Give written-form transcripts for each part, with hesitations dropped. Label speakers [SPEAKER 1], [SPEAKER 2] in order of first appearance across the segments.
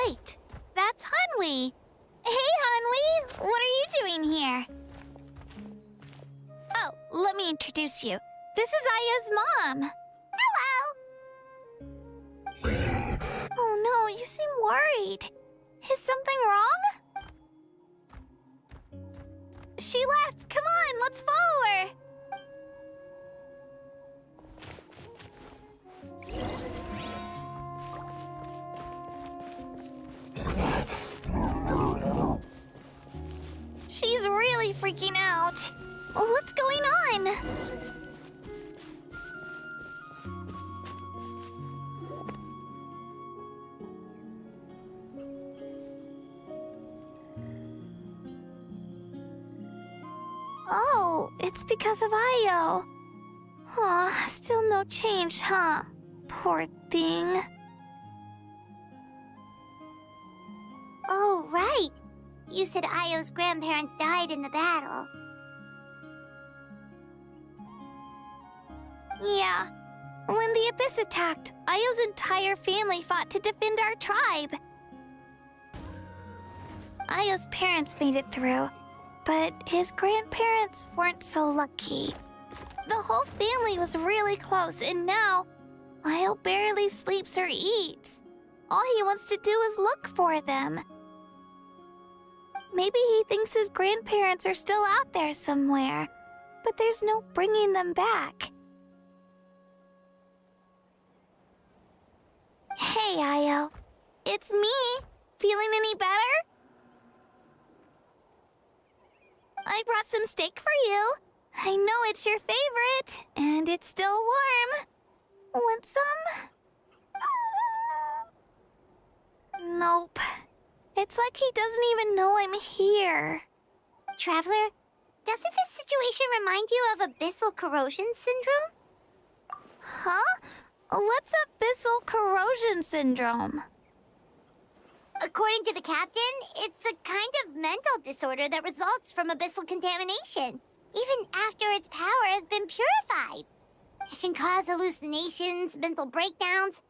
[SPEAKER 1] right! That's Hanwi! Hey, Hanwi! What are you doing here? Oh, let me introduce you. This is Aya's mom. Hello! Oh no, you seem worried. Is something wrong? She left. Come on, let's follow her. She's really freaking out. What's going on? Oh, it's because of Io. Aw, still no change, huh? Poor thing.
[SPEAKER 2] Oh, right. You said Io's grandparents died in the battle.
[SPEAKER 1] Yeah. When the Abyss attacked, Io's entire family fought to defend our tribe. Io's parents made it through, but his grandparents weren't so lucky. The whole family was really close, and now Io barely sleeps or eats. All he wants to do is look for them. Maybe he thinks his grandparents are still out there somewhere, but there's no bringing them back. Hey, Io. It's me. Feeling any better? I brought some steak for you. I know it's your favorite, and it's still warm. Want some? Nope. It's like he doesn't even know I'm here.
[SPEAKER 2] Traveler, doesn't this situation remind you of abyssal corrosion syndrome?
[SPEAKER 1] Huh? What's abyssal corrosion syndrome?
[SPEAKER 2] According to the captain, it's a kind of mental disorder that results from abyssal contamination, even after its power has been purified. It can cause hallucinations, mental breakdowns.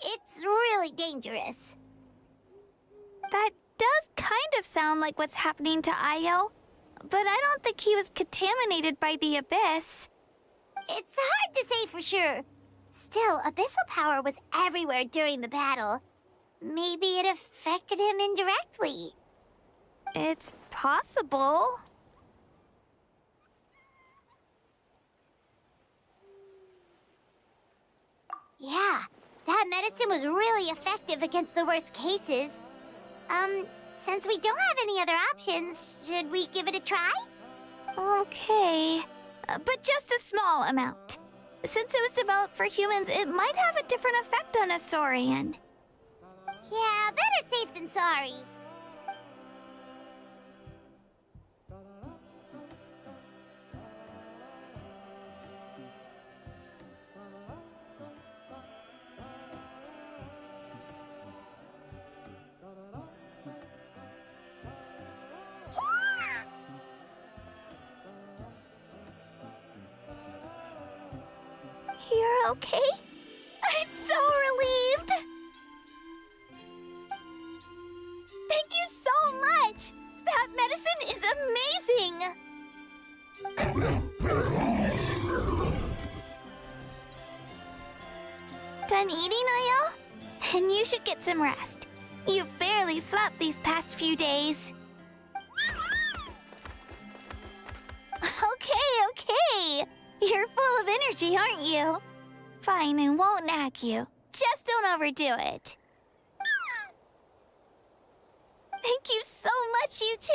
[SPEAKER 2] It's really dangerous.
[SPEAKER 1] That does kind of sound like what's happening to Io, but I don't think he was contaminated by the Abyss.
[SPEAKER 2] It's hard to say for sure. Still, abyssal power was everywhere during the battle. Maybe it affected him indirectly.
[SPEAKER 1] It's possible.
[SPEAKER 2] Yeah, that medicine was really effective against the worst cases. Since we don't have any other options, should we give it a try?
[SPEAKER 1] Okay, but just a small amount. Since it was developed for humans, it might have a different effect on a Saurian.
[SPEAKER 2] Yeah, better safe than sorry.
[SPEAKER 1] You're okay? I'm so relieved! Thank you so much! That medicine is amazing! Done eating, Io? Then you should get some rest. You've barely slept these past few days. Okay. You're full of energy, aren't you? Fine, I won't nag you. Just don't overdo it. Thank you so much, you two.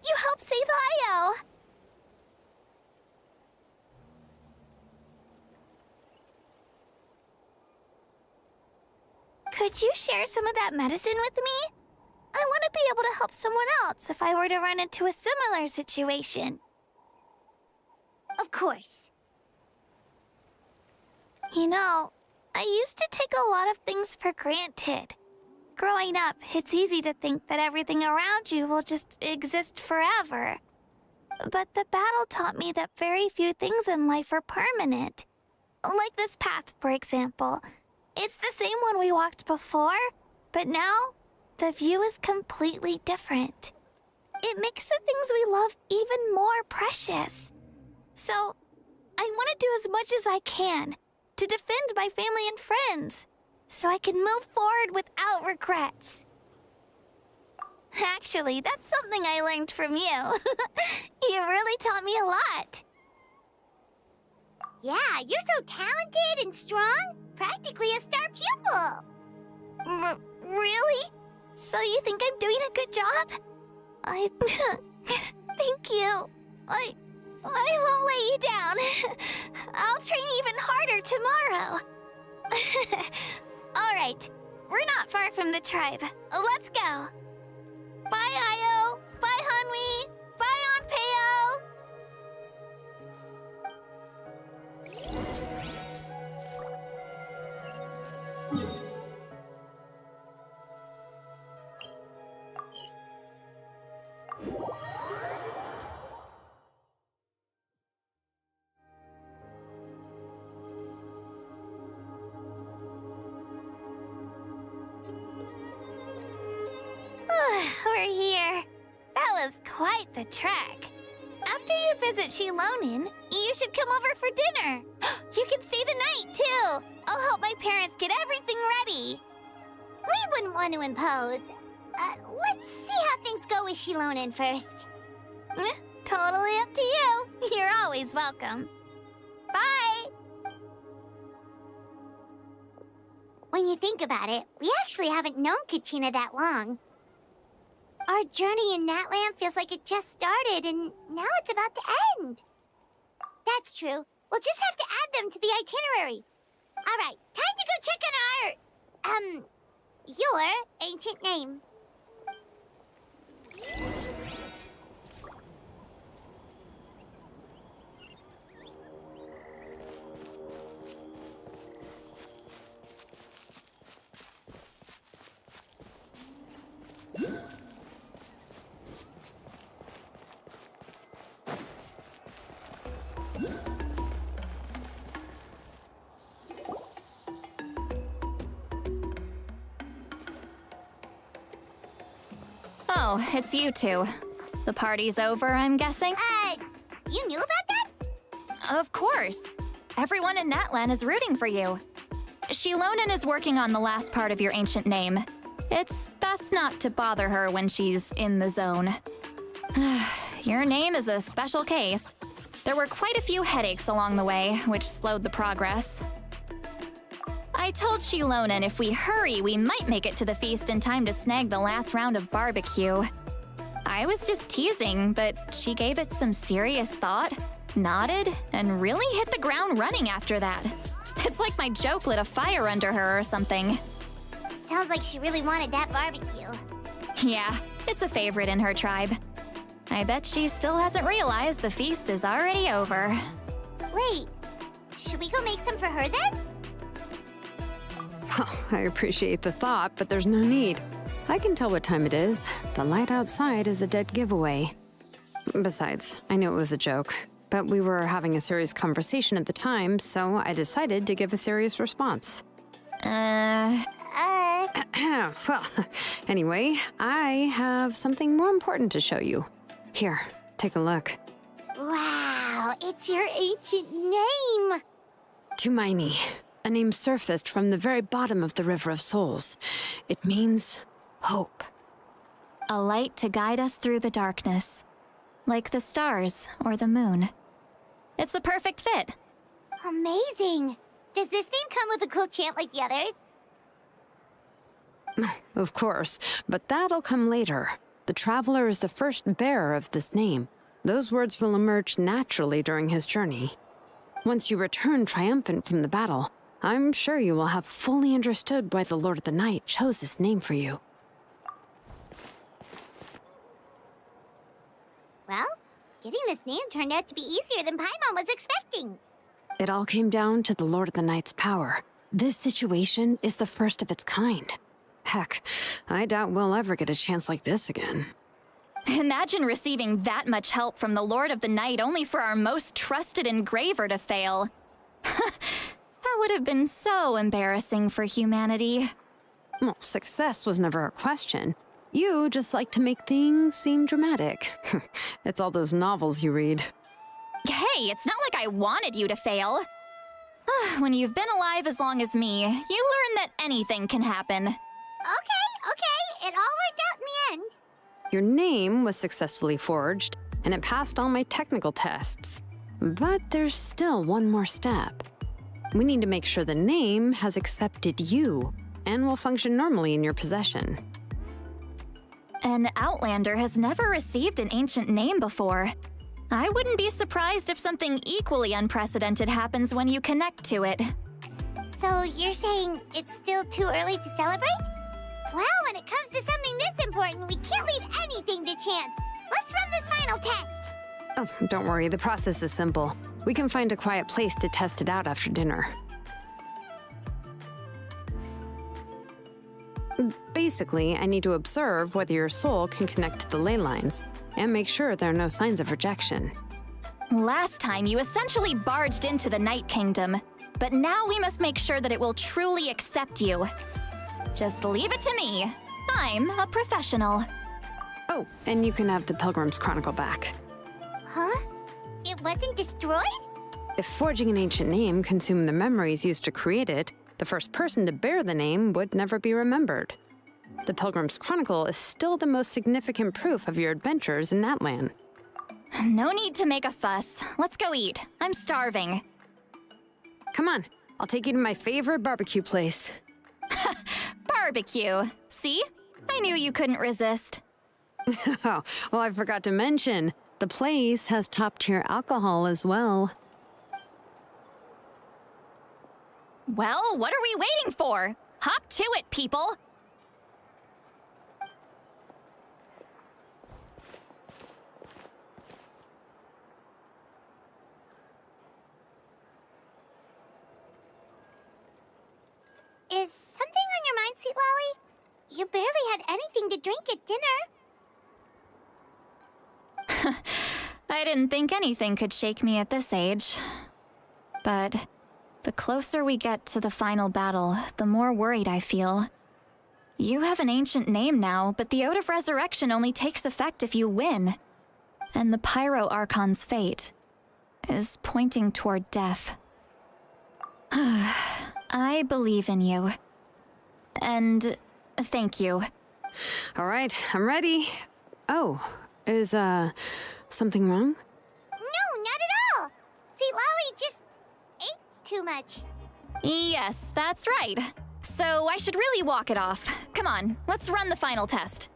[SPEAKER 1] You helped save Io. Could you share some of that medicine with me? I want to be able to help someone else if I were to run into a similar situation.
[SPEAKER 2] Of course.
[SPEAKER 1] You know, I used to take a lot of things for granted. Growing up, it's easy to think that everything around you will just exist forever. But the battle taught me that very few things in life are permanent. Like this path, for example. It's the same one we walked before, but now the view is completely different. It makes the things we love even more precious. So, I want to do as much as I can to defend my family and friends, so I can move forward without regrets. Actually, that's something I learned from you. You really taught me a lot.
[SPEAKER 2] Yeah, you're so talented and strong. Practically a star pupil.
[SPEAKER 1] Really? So you think I'm doing a good job? Thank you. I won't let you down. I'll train even harder tomorrow. All right, we're not far from the tribe. Let's go. Bye, Io. Bye, Hanwi. Bye, Onpeo. We're here. That was quite the trek. After you visit Shilonin, you should come over for dinner. You can stay the night, too. I'll help my parents get everything ready.
[SPEAKER 2] We wouldn't want to impose. Let's see how things go with Shilonin first.
[SPEAKER 1] Totally up to you. You're always welcome. Bye.
[SPEAKER 2] When you think about it, we actually haven't known Kachina that long. Our journey in Natlan feels like it just started, and now it's about to end. That's true. We'll just have to add them to the itinerary. All right, time to go check on your ancient name.
[SPEAKER 3] Oh, it's you two. The party's over, I'm guessing?
[SPEAKER 2] You knew about that?
[SPEAKER 3] Of course. Everyone in Natlan is rooting for you. Shilonin is working on the last part of your ancient name. It's best not to bother her when she's in the zone. Your name is a special case. There were quite a few headaches along the way, which slowed the progress. I told Shilonin if we hurry, we might make it to the feast in time to snag the last round of barbecue. I was just teasing, but she gave it some serious thought, nodded, and really hit the ground running after that. It's like my joke lit a fire under her or something.
[SPEAKER 2] Sounds like she really wanted that barbecue.
[SPEAKER 3] Yeah, it's a favorite in her tribe. I bet she still hasn't realized the feast is already over.
[SPEAKER 2] Wait, should we go make some for her then?
[SPEAKER 4] Oh, I appreciate the thought, but there's no need. I can tell what time it is. The light outside is a dead giveaway. Besides, I knew it was a joke, but we were having a serious conversation at the time, so I decided to give a serious response. Well, anyway, I have something more important to show you. Here, take a look.
[SPEAKER 2] Wow, it's your ancient name!
[SPEAKER 4] Tumaini, a name surfaced from the very bottom of the River of Souls. It means hope.
[SPEAKER 3] A light to guide us through the darkness, like the stars or the moon. It's a perfect fit.
[SPEAKER 2] Amazing! Does this name come with a cool chant like the others?
[SPEAKER 4] Of course, but that'll come later. The Traveler is the first bearer of this name. Those words will emerge naturally during his journey. Once you return triumphant from the battle, I'm sure you will have fully understood why the Lord of the Night chose this name for you.
[SPEAKER 2] Well, getting this name turned out to be easier than Paimon was expecting.
[SPEAKER 4] It all came down to the Lord of the Night's power. This situation is the first of its kind. Heck, I doubt we'll ever get a chance like this again.
[SPEAKER 3] Imagine receiving that much help from the Lord of the Night only for our most trusted engraver to fail. That would have been so embarrassing for humanity.
[SPEAKER 4] Well, success was never a question. You just like to make things seem dramatic. It's all those novels you read.
[SPEAKER 3] Hey, it's not like I wanted you to fail. When you've been alive as long as me, you learn that anything can happen.
[SPEAKER 2] Okay. It all worked out in the end.
[SPEAKER 4] Your name was successfully forged, and it passed all my technical tests. But there's still one more step. We need to make sure the name has accepted you and will function normally in your possession.
[SPEAKER 3] An Outlander has never received an ancient name before. I wouldn't be surprised if something equally unprecedented happens when you connect to it.
[SPEAKER 2] So you're saying it's still too early to celebrate? Well, when it comes to something this important, we can't leave anything to chance. Let's run this final test.
[SPEAKER 4] Oh, don't worry, the process is simple. We can find a quiet place to test it out after dinner. Basically, I need to observe whether your soul can connect to the ley lines, and make sure there are no signs of rejection.
[SPEAKER 3] Last time, you essentially barged into the Night Kingdom, but now we must make sure that it will truly accept you. Just leave it to me. I'm a professional.
[SPEAKER 4] Oh, and you can have the Pilgrim's Chronicle back.
[SPEAKER 2] Huh? It wasn't destroyed?
[SPEAKER 4] If forging an ancient name consumed the memories used to create it, the first person to bear the name would never be remembered. The Pilgrim's Chronicle is still the most significant proof of your adventures in Natlan.
[SPEAKER 3] No need to make a fuss. Let's go eat. I'm starving.
[SPEAKER 4] Come on, I'll take you to my favorite barbecue place.
[SPEAKER 3] Barbecue. See? I knew you couldn't resist.
[SPEAKER 4] Oh, well, I forgot to mention, the place has top-tier alcohol as well.
[SPEAKER 3] Well, what are we waiting for? Hop to it, people!
[SPEAKER 2] Is something on your mind, Sweet Lolly? You barely had anything to drink at dinner.
[SPEAKER 3] I didn't think anything could shake me at this age. But the closer we get to the final battle, the more worried I feel. You have an ancient name now, but the Ode of Resurrection only takes effect if you win. And the Pyro Archon's fate is pointing toward death. I believe in you. And thank you.
[SPEAKER 4] All right, I'm ready. Oh, is, something wrong?
[SPEAKER 2] No, not at all. Sweet Lolly just ate too much.
[SPEAKER 3] Yes, that's right. So I should really walk it off. Come on, let's run the final test.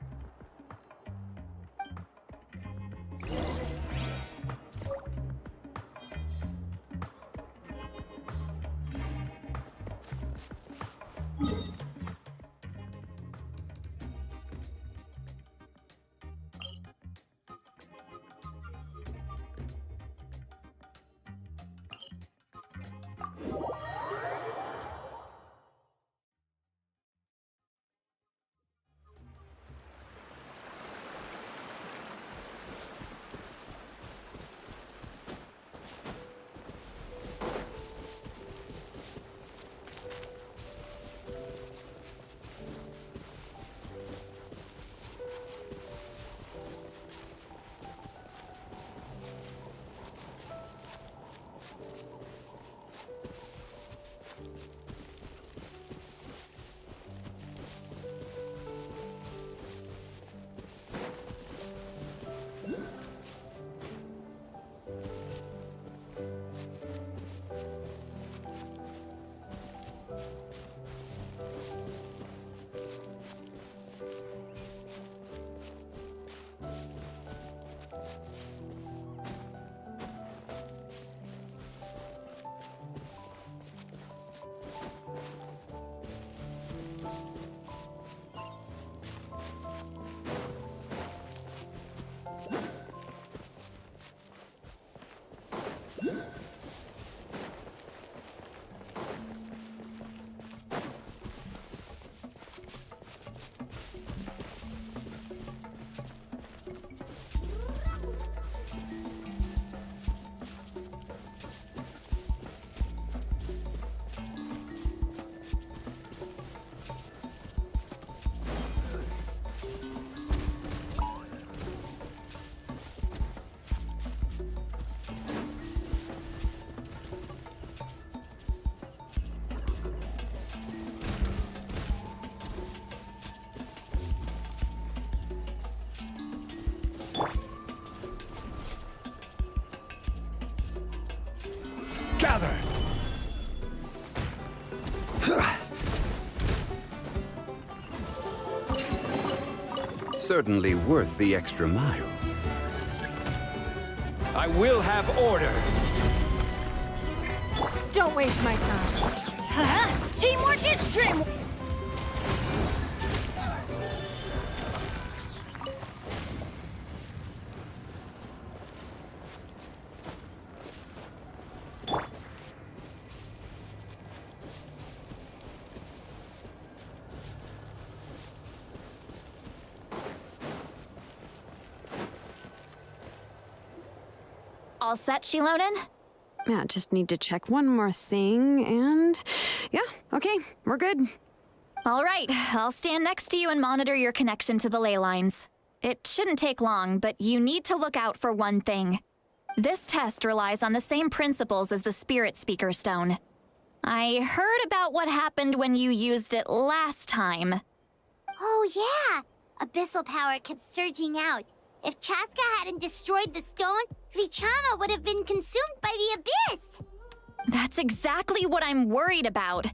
[SPEAKER 5] Certainly worth the extra mile.
[SPEAKER 6] I will have order.
[SPEAKER 7] Don't waste my time.
[SPEAKER 1] Teamwork is dream.
[SPEAKER 3] All set, Shilonen?
[SPEAKER 4] Yeah, just need to check one more thing, and... yeah, okay, we're good.
[SPEAKER 3] All right, I'll stand next to you and monitor your connection to the ley lines. It shouldn't take long, but you need to look out for one thing. This test relies on the same principles as the Spirit Speaker Stone. I heard about what happened when you used it last time.
[SPEAKER 2] Oh, yeah! Abyssal power kept surging out. If Chaska hadn't destroyed the stone, Vichama would have been consumed by the abyss!
[SPEAKER 3] That's exactly what I'm worried about.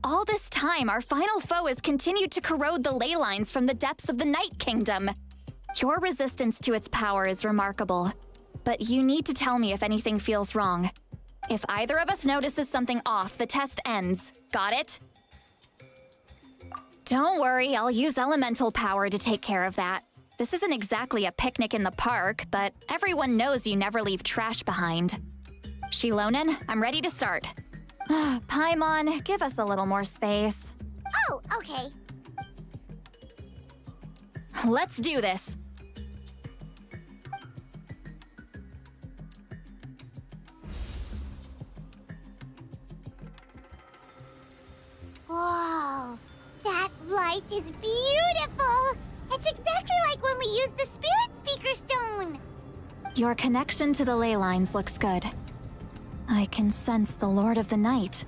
[SPEAKER 3] All this time, our final foe has continued to corrode the ley lines from the depths of the Night Kingdom. Your resistance to its power is remarkable, but you need to tell me if anything feels wrong. If either of us notices something off, the test ends. Got it? Don't worry, I'll use elemental power to take care of that. This isn't exactly a picnic in the park, but everyone knows you never leave trash behind. Shilonen, I'm ready to start. Paimon, give us a little more space.
[SPEAKER 2] Oh, okay.
[SPEAKER 3] Let's do this.
[SPEAKER 2] Whoa, that light is beautiful! It's exactly like when we used the Spirit Speaker Stone!
[SPEAKER 3] Your connection to the ley lines looks good. I can sense the Lord of the Night.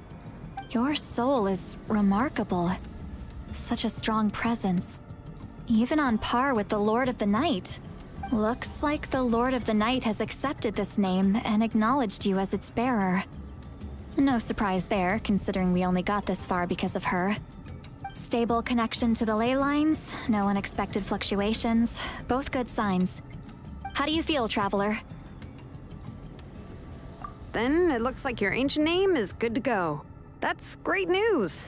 [SPEAKER 3] Your soul is remarkable. Such a strong presence. Even on par with the Lord of the Night. Looks like the Lord of the Night has accepted this name and acknowledged you as its bearer. No surprise there, considering we only got this far because of her. Stable connection to the ley lines, no unexpected fluctuations, both good signs. How do you feel, Traveler?
[SPEAKER 4] Then it looks like your ancient name is good to go. That's great news.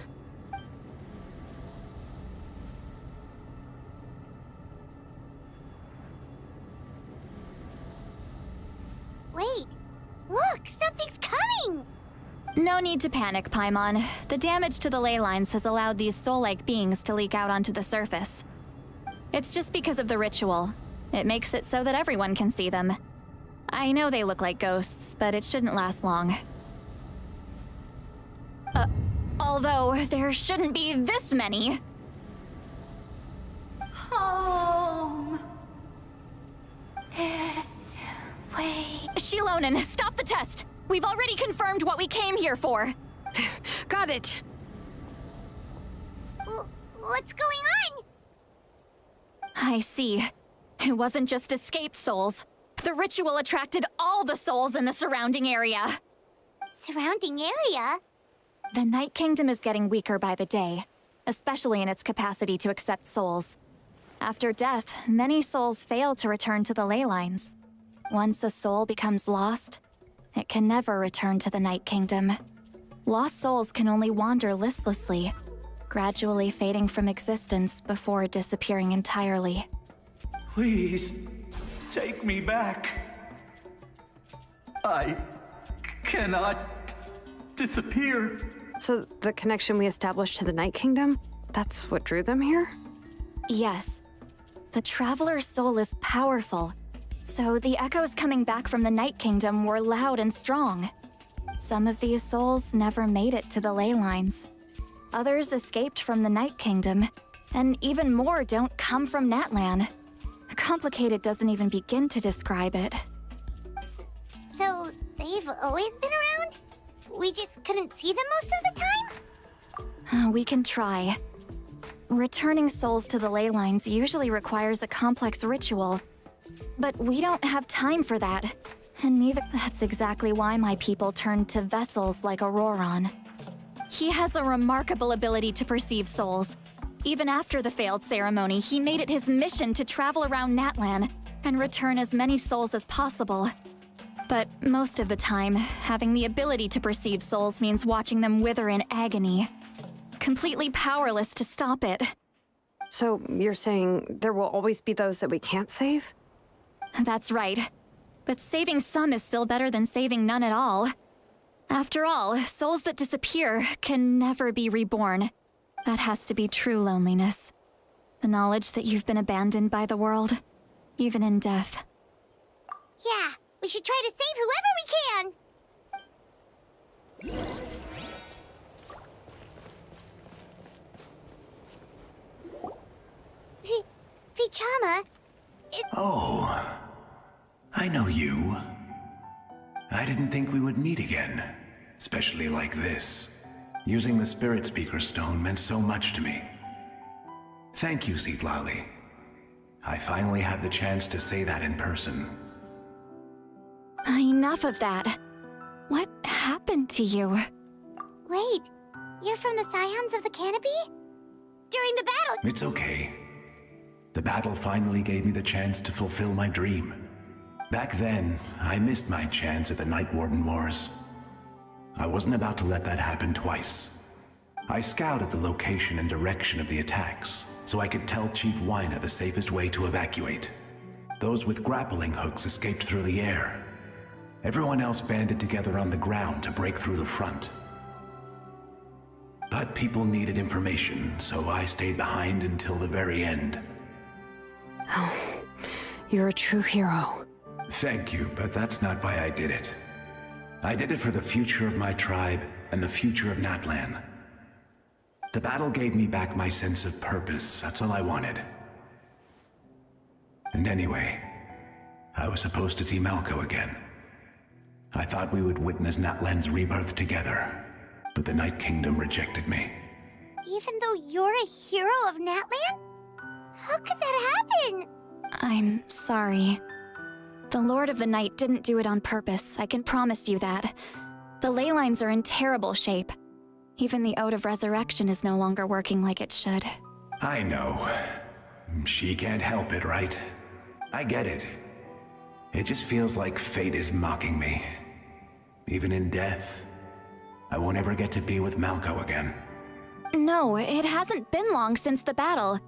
[SPEAKER 2] Wait, look, something's coming!
[SPEAKER 3] No need to panic, Paimon. The damage to the ley lines has allowed these soul-like beings to leak out onto the surface. It's just because of the ritual. It makes it so that everyone can see them. I know they look like ghosts, but it shouldn't last long. Although, there shouldn't be this many.
[SPEAKER 7] Home. This way.
[SPEAKER 3] Shilonen, stop the test! We've already confirmed what we came here for.
[SPEAKER 4] Got it.
[SPEAKER 2] What's going on?
[SPEAKER 3] I see. It wasn't just escaped souls. The ritual attracted all the souls in the surrounding area.
[SPEAKER 2] Surrounding area?
[SPEAKER 3] The Night Kingdom is getting weaker by the day, especially in its capacity to accept souls. After death, many souls fail to return to the ley lines. Once a soul becomes lost, it can never return to the Night Kingdom. Lost souls can only wander listlessly, gradually fading from existence before disappearing entirely.
[SPEAKER 6] Please, take me back. I cannot disappear.
[SPEAKER 4] So the connection we established to the Night Kingdom, that's what drew them here?
[SPEAKER 3] Yes. The Traveler's soul is powerful, so the echoes coming back from the Night Kingdom were loud and strong. Some of these souls never made it to the ley lines. Others escaped from the Night Kingdom, and even more don't come from Natlan. Complicated doesn't even begin to describe it.
[SPEAKER 2] So, they've always been around? We just couldn't see them most of the time?
[SPEAKER 3] We can try. Returning souls to the ley lines usually requires a complex ritual, but we don't have time for that. And neither. That's exactly why my people turned to vessels like Auroron. He has a remarkable ability to perceive souls. Even after the failed ceremony, he made it his mission to travel around Natlan and return as many souls as possible. But most of the time, having the ability to perceive souls means watching them wither in agony. Completely powerless to stop it.
[SPEAKER 4] So you're saying there will always be those that we can't save?
[SPEAKER 3] That's right. But saving some is still better than saving none at all. After all, souls that disappear can never be reborn. That has to be true loneliness. The knowledge that you've been abandoned by the world, even in death.
[SPEAKER 2] Yeah, we should try to save whoever we can! Vichama,
[SPEAKER 5] Oh, I know you. I didn't think we would meet again, especially like this. Using the Spirit Speaker Stone meant so much to me. Thank you, Citlali. I finally had the chance to say that in person.
[SPEAKER 3] Enough of that. What happened to you?
[SPEAKER 2] wait, you're from the Scions of the Canopy? During the battle,
[SPEAKER 5] It's okay. The battle finally gave me the chance to fulfill my dream. Back then, I missed my chance at the Night Warden Wars. I wasn't about to let that happen twice. I scouted the location and direction of the attacks, so I could tell Chief Wyna the safest way to evacuate. Those with grappling hooks escaped through the air. Everyone else banded together on the ground to break through the front. But people needed information, so I stayed behind until the very end.
[SPEAKER 4] Oh, you're a true hero.
[SPEAKER 5] Thank you, but that's not why I did it. I did it for the future of my tribe and the future of Natlan. The battle gave me back my sense of purpose, that's all I wanted. And anyway, I was supposed to see Malco again. I thought we would witness Natlan's rebirth together, but the Night Kingdom rejected me.
[SPEAKER 2] even though you're a hero of Natlan? How could that happen?
[SPEAKER 3] I'm sorry. The Lord of the Night didn't do it on purpose, I can promise you that. The ley lines are in terrible shape. Even the Ode of Resurrection is no longer working like it should.
[SPEAKER 5] I know. She can't help it, right? I get it. It just feels like fate is mocking me. Even in death, I won't ever get to be with Malco again.
[SPEAKER 3] No, it hasn't been long since the battle.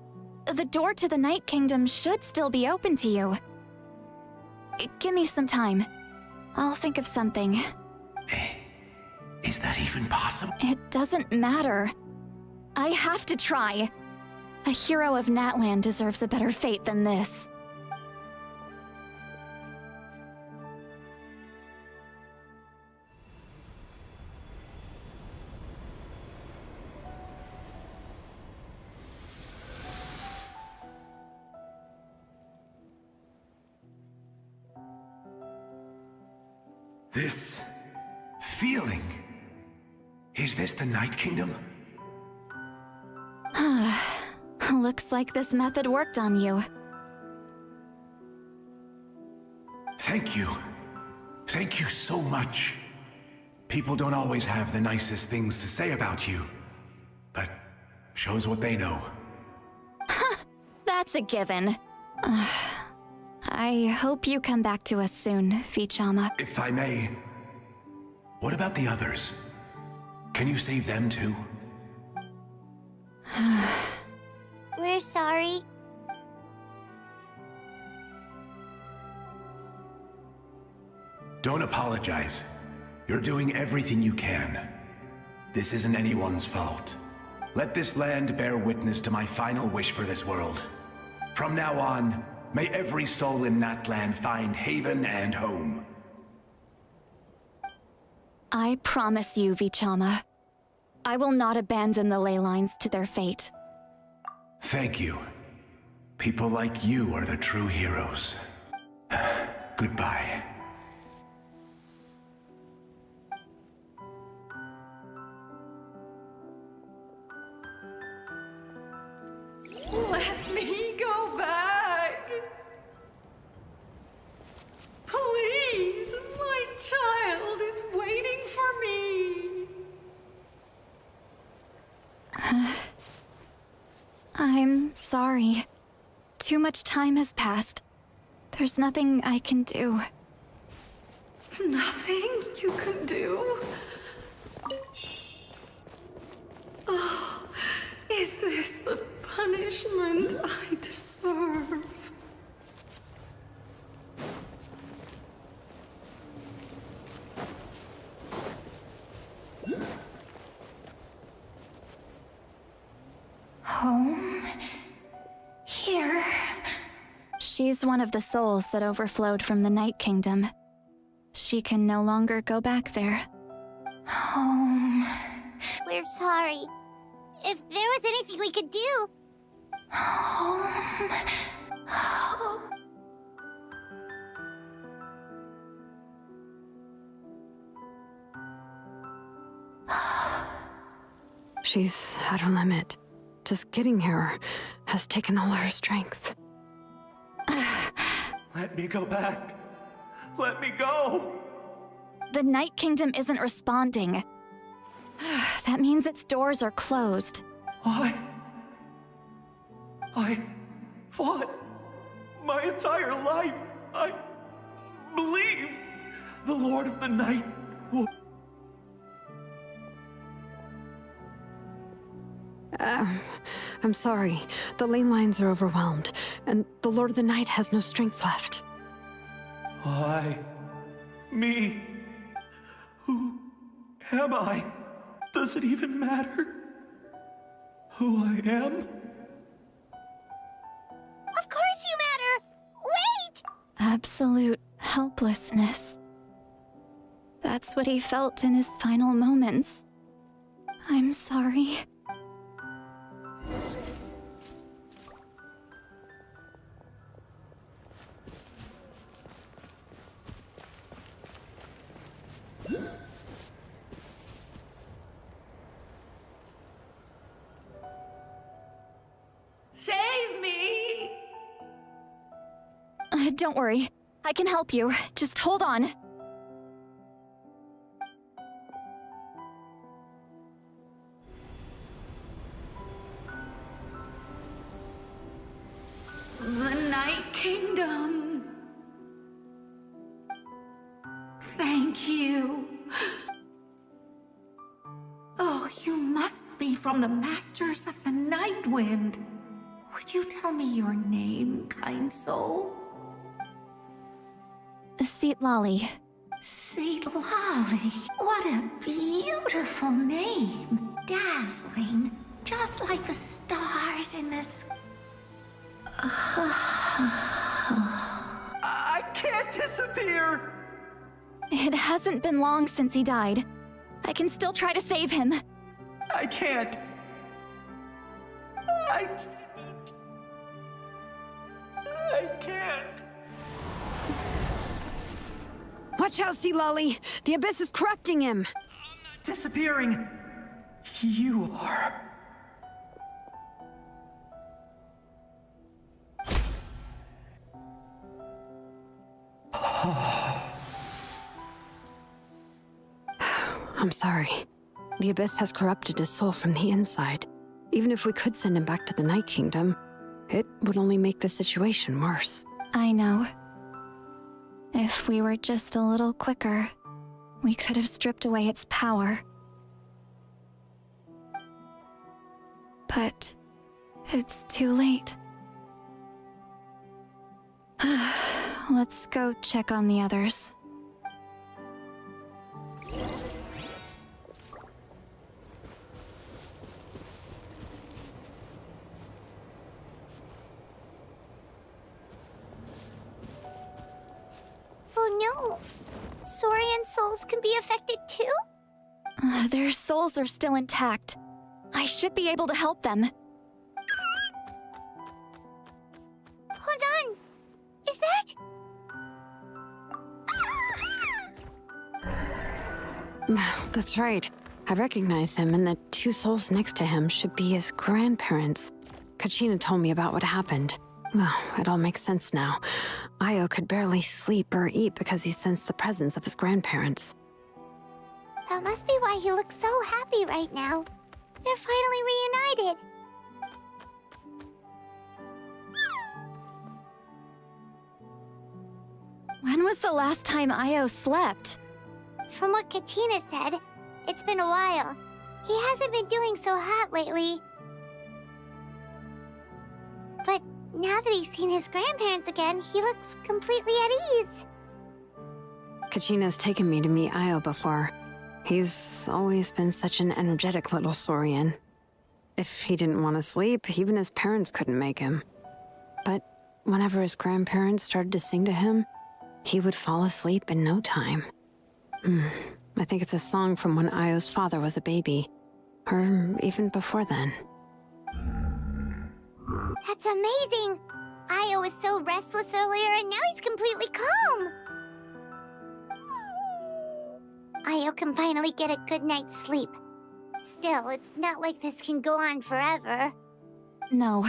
[SPEAKER 3] The door to the Night Kingdom should still be open to you. Give me some time. I'll think of something.
[SPEAKER 5] Is that even possible?
[SPEAKER 3] It doesn't matter. I have to try. A hero of Natlan deserves a better fate than this.
[SPEAKER 5] This feeling. Is this the Night Kingdom?
[SPEAKER 3] Looks like this method worked on you.
[SPEAKER 5] Thank you. Thank you so much. People don't always have the nicest things to say about you, but shows what they know.
[SPEAKER 3] That's a given. I hope you come back to us soon, Vichama.
[SPEAKER 5] If I may, what about the others? Can you save them too?
[SPEAKER 2] We're sorry.
[SPEAKER 5] Don't apologize. You're doing everything you can. This isn't anyone's fault. Let this land bear witness to my final wish for this world. From now on, may every soul in Natlan find haven and home.
[SPEAKER 3] I promise you, Vichama. I will not abandon the ley lines to their fate.
[SPEAKER 5] Thank you. People like you are the true heroes. Goodbye.
[SPEAKER 7] Let me go back. Please, my child is waiting for me.
[SPEAKER 3] I'm sorry. Too much time has passed. There's nothing I can do.
[SPEAKER 7] Nothing you can do? Oh, is this the punishment I deserve?
[SPEAKER 3] Home? Here? She's one of the souls that overflowed from the Night Kingdom. She can no longer go back there. Home.
[SPEAKER 2] We're sorry. If there was anything we could do...
[SPEAKER 3] Home. Home.
[SPEAKER 4] She's at her limit. Just getting here has taken all her strength.
[SPEAKER 6] Let me go back. Let me go.
[SPEAKER 3] The Night Kingdom isn't responding. That means its doors are closed.
[SPEAKER 6] I fought my entire life. I believed the Lord of the Night would...
[SPEAKER 4] I'm sorry. The lane lines are overwhelmed, and the Lord of the Night has no strength left.
[SPEAKER 6] Why? Me? Who am I? Does it even matter who I am?
[SPEAKER 2] Of course you matter! Wait!
[SPEAKER 3] Absolute helplessness. That's what he felt in his final moments. I'm sorry.
[SPEAKER 7] Save me!
[SPEAKER 3] Don't worry. I can help you. Just hold on.
[SPEAKER 7] The Night Kingdom. Thank you. Oh, you must be from the Masters of the Night Wind. Would you tell me your name, kind soul?
[SPEAKER 3] Lolly.
[SPEAKER 7] Lolly. What a beautiful name. Dazzling. Just like the stars in the sky.
[SPEAKER 6] I can't disappear!
[SPEAKER 3] It hasn't been long since he died. I can still try to save him.
[SPEAKER 6] I can't. I can't.
[SPEAKER 4] Watch out, Lolly! The Abyss is corrupting him!
[SPEAKER 6] Disappearing. You are.
[SPEAKER 4] I'm sorry. The Abyss has corrupted his soul from the inside. Even if we could send him back to the Night Kingdom, it would only make the situation worse.
[SPEAKER 3] I know. If we were just a little quicker, we could have stripped away its power. But it's too late. Let's go check on the others.
[SPEAKER 2] Oh no! Saurian souls can be affected too?
[SPEAKER 3] Their souls are still intact. I should be able to help them.
[SPEAKER 2] Hold on! Is that...
[SPEAKER 4] That's right. I recognize him, and the two souls next to him should be his grandparents. Kachina told me about what happened. Well, it all makes sense now. Io could barely sleep or eat because he sensed the presence of his grandparents.
[SPEAKER 2] That must be why he looks so happy right now. They're finally reunited.
[SPEAKER 3] When was the last time Io slept?
[SPEAKER 2] From what Kachina said, it's been a while. He hasn't been doing so hot lately. But now that he's seen his grandparents again, he looks completely at ease.
[SPEAKER 4] Kachina's taken me to meet Io before. He's always been such an energetic little saurian. If he didn't want to sleep, even his parents couldn't make him. But whenever his grandparents started to sing to him, he would fall asleep in no time. I think it's a song from when Io's father was a baby. Or even before then.
[SPEAKER 2] That's amazing! Io was so restless earlier and now he's completely calm! Io can finally get a good night's sleep. Still, it's not like this can go on forever.
[SPEAKER 3] No,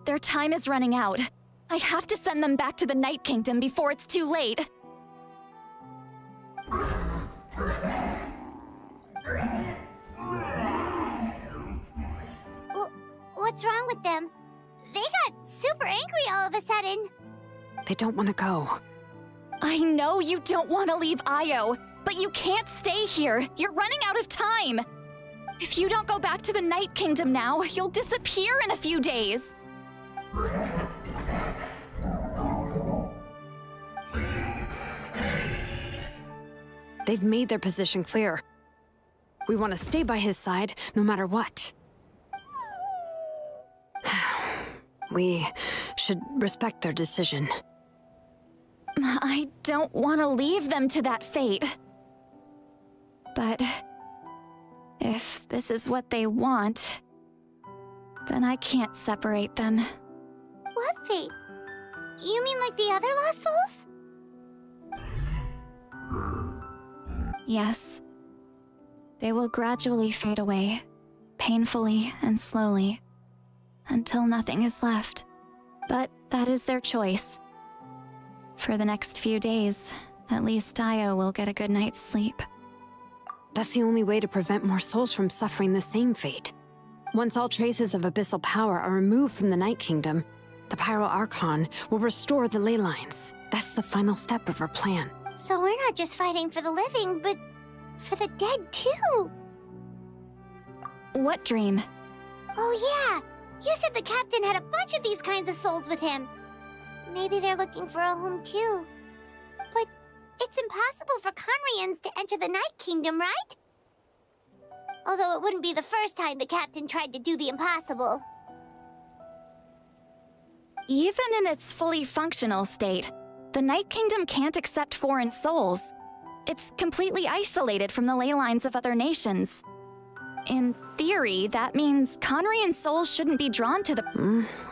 [SPEAKER 3] their time is running out. I have to send them back to the Night Kingdom before it's too late.
[SPEAKER 2] What's wrong with them? They got super angry all of a sudden.
[SPEAKER 4] They don't want to go.
[SPEAKER 3] I know you don't want to leave Io, but you can't stay here. You're running out of time. If you don't go back to the Night Kingdom now, you'll disappear in a few days.
[SPEAKER 4] They've made their position clear. We want to stay by his side, no matter what. We should respect their decision.
[SPEAKER 3] I don't want to leave them to that fate. But if this is what they want, then I can't separate them.
[SPEAKER 2] What fate? You mean like the other lost souls?
[SPEAKER 3] Yes. They will gradually fade away, painfully and slowly, until nothing is left. But that is their choice. For the next few days, at least Io will get a good night's sleep.
[SPEAKER 4] That's the only way to prevent more souls from suffering the same fate. Once all traces of abyssal power are removed from the Night Kingdom, the Archon will restore the ley lines. That's the final step of our plan.
[SPEAKER 2] So we're not just fighting for the living, but for the dead too.
[SPEAKER 3] What dream?
[SPEAKER 2] Oh yeah, you said the captain had a bunch of these kinds of souls with him. Maybe they're looking for a home too. But it's impossible for Conrians to enter the Night Kingdom, right? Although it wouldn't be the first time the captain tried to do the impossible.
[SPEAKER 3] Even in its fully functional state, the Night Kingdom can't accept foreign souls. It's completely isolated from the ley lines of other nations. In theory, that means Conrian souls shouldn't be drawn to the—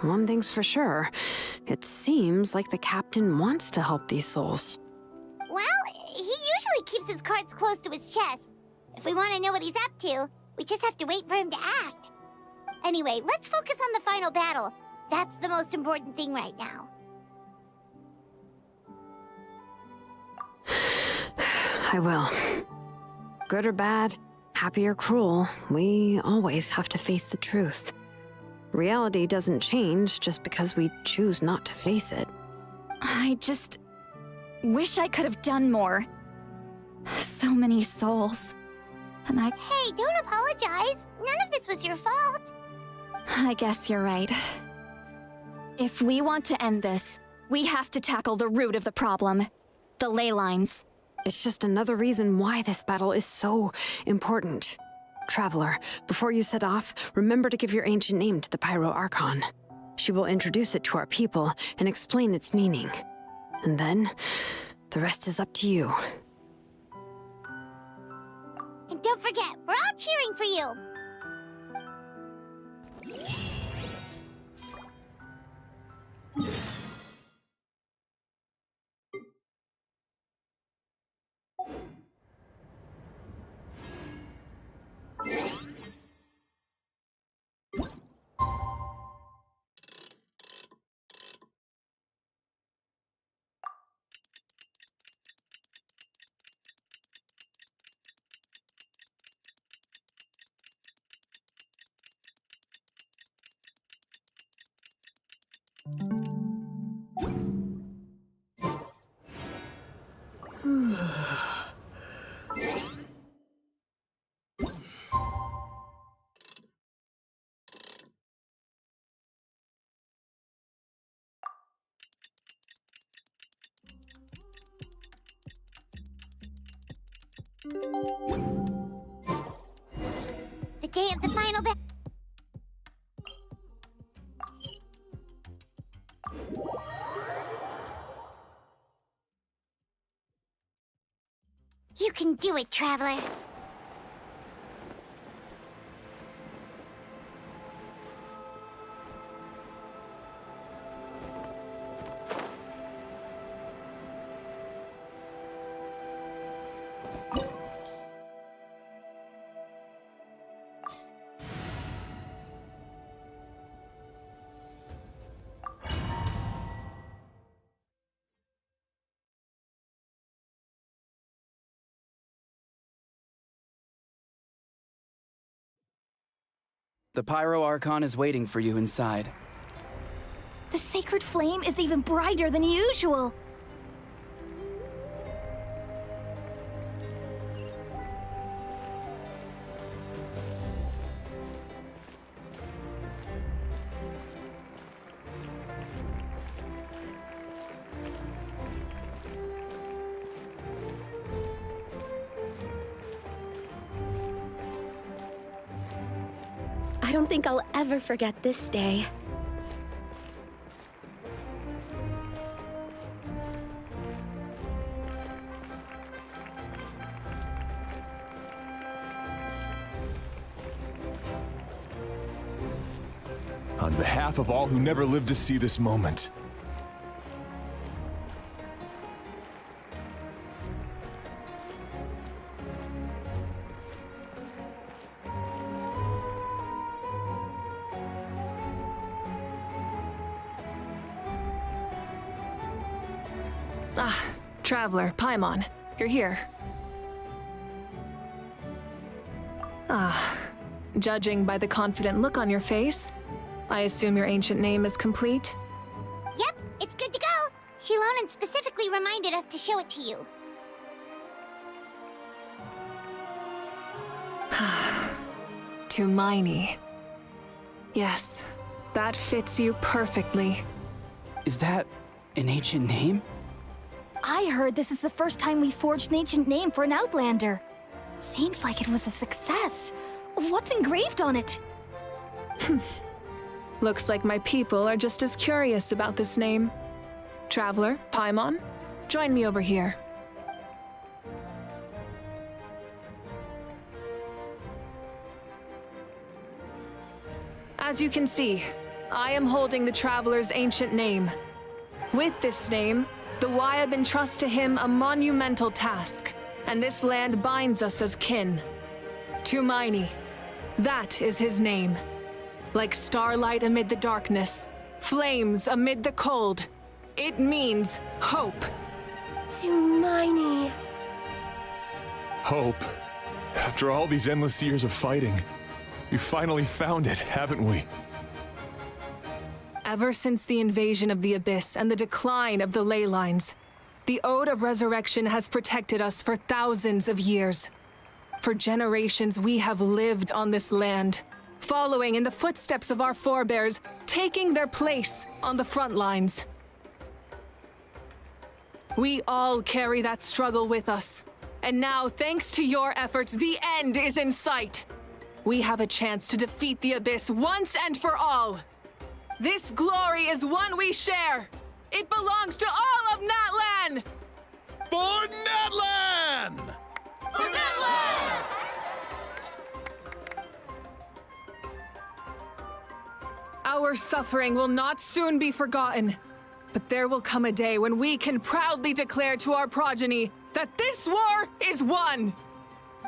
[SPEAKER 4] One thing's for sure. It seems like the captain wants to help these souls.
[SPEAKER 2] Well, he usually keeps his cards close to his chest. If we want to know what he's up to, we just have to wait for him to act. Anyway, let's focus on the final battle. That's the most important thing right now.
[SPEAKER 4] I will. Good or bad, happy or cruel, we always have to face the truth. Reality doesn't change just because we choose not to face it.
[SPEAKER 3] I just wish I could have done more. So many souls. And
[SPEAKER 2] Hey, don't apologize. None of this was your fault.
[SPEAKER 3] I guess you're right. If we want to end this, we have to tackle the root of the problem. The ley lines.
[SPEAKER 4] It's just another reason why this battle is so important. Traveler, before you set off, remember to give your ancient name to the Archon. She will introduce it to our people and explain its meaning. And then, the rest is up to you.
[SPEAKER 2] And don't forget, we're all cheering for you. The day of the final battle. You can do it, Traveler.
[SPEAKER 8] The Pyro Archon is waiting for you inside.
[SPEAKER 3] The sacred flame is even brighter than usual.
[SPEAKER 9] I don't think I'll ever forget this day.
[SPEAKER 10] On behalf of all who never lived to see this moment,
[SPEAKER 11] Traveler, Paimon, you're here. Judging by the confident look on your face, I assume your ancient name is complete?
[SPEAKER 2] Yep, it's good to go. Shilonen specifically reminded us to show it to you.
[SPEAKER 11] Tumaini. Yes, that fits you perfectly.
[SPEAKER 8] Is that an ancient name?
[SPEAKER 3] I heard this is the first time we forged an ancient name for an Outlander. Seems like it was a success. What's engraved on it?
[SPEAKER 11] Looks like my people are just as curious about this name. Traveler, Paimon, join me over here. As you can see, I am holding the Traveler's ancient name. With this name, the Wayab entrust to him a monumental task, and this land binds us as kin. Tumaini, that is his name. Like starlight amid the darkness, flames amid the cold, it means hope.
[SPEAKER 9] Tumaini.
[SPEAKER 10] hope. After all these endless years of fighting, we finally found it, haven't we?
[SPEAKER 11] Ever since the invasion of the Abyss and the decline of the ley lines, the Ode of Resurrection has protected us for thousands of years. For generations, we have lived on this land, following in the footsteps of our forebears, taking their place on the front lines. We all carry that struggle with us. And now, thanks to your efforts, the end is in sight. We have a chance to defeat the Abyss once and for all. This glory is one we share. It belongs to all of Natlan!
[SPEAKER 10] For Natlan!
[SPEAKER 11] For Natlan! Our suffering will not soon be forgotten. But there will come a day when we can proudly declare to our progeny that this war is won.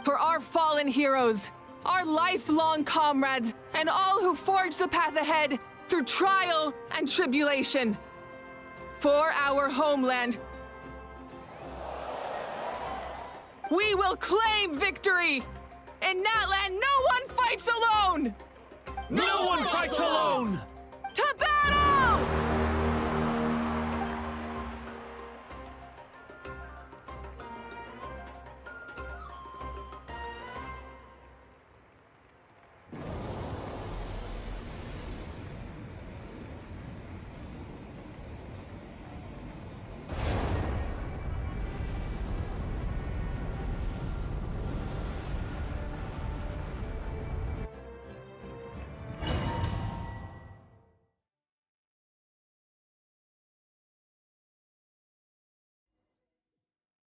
[SPEAKER 11] For our fallen heroes, our lifelong comrades, and all who forge the path ahead through trial and tribulation. For our homeland, we will claim victory! In Natlan, no one fights alone!
[SPEAKER 10] No one fights alone!
[SPEAKER 11] To battle!